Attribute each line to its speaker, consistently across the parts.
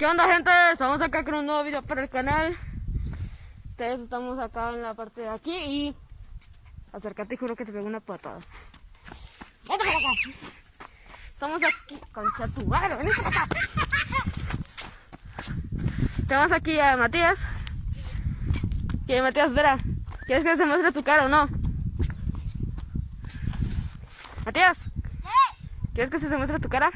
Speaker 1: ¿Qué onda, gente? Estamos acá con un nuevo video para el canal. Ustedes estamos acá en la parte de aquí y... acércate y juro que te pego una patada. ¡Vete para acá! Estamos aquí... Concha tu madre, ven para acá. Tenemos aquí a Matías. ¿Qué, Matías? Espera. ¿Quieres que se muestre tu cara o no? Matías. ¿Quieres que se te muestre tu cara?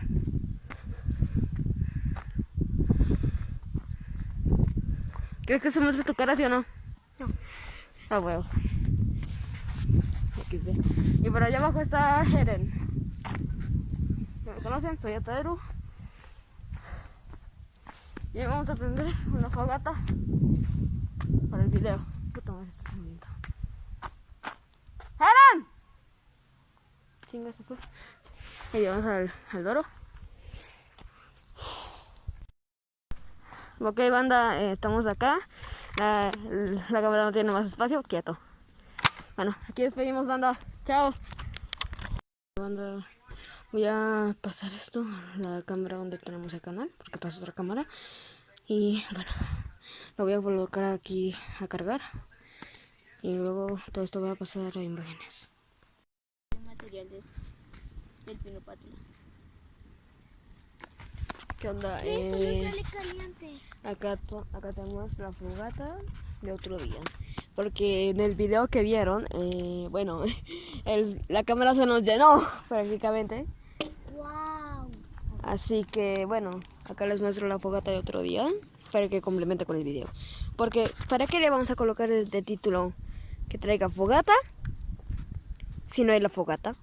Speaker 1: ¿Quieres que se muestre tu cara, sí o no?
Speaker 2: No.
Speaker 1: Ah, huevo. Y por allá abajo está Eren. ¿Me conocen? Soy Ataeru. Y vamos a prender una fogata para el video. Puta madre, está saliendo. ¡Eren! Chinga, se fue. Y llevamos al Doro. Ok, banda, estamos acá. La cámara no tiene más espacio, quieto. Bueno, aquí despedimos, banda. Chao. Banda, voy a pasar esto a la cámara donde tenemos el canal, porque esta es otra cámara. Y bueno, lo voy a colocar aquí a cargar. Y luego todo esto va a pasar a imágenes.
Speaker 2: Materiales del pino patria.
Speaker 1: ¿Qué onda?
Speaker 2: Eso no sale caliente.
Speaker 1: Acá tenemos la fogata de otro día. Porque en el video que vieron, bueno, la cámara se nos llenó prácticamente.
Speaker 2: Wow.
Speaker 1: Así que bueno, acá les muestro la fogata de otro día para que complemente con el video. Porque, ¿para qué le vamos a colocar de título que traiga fogata si no hay la fogata?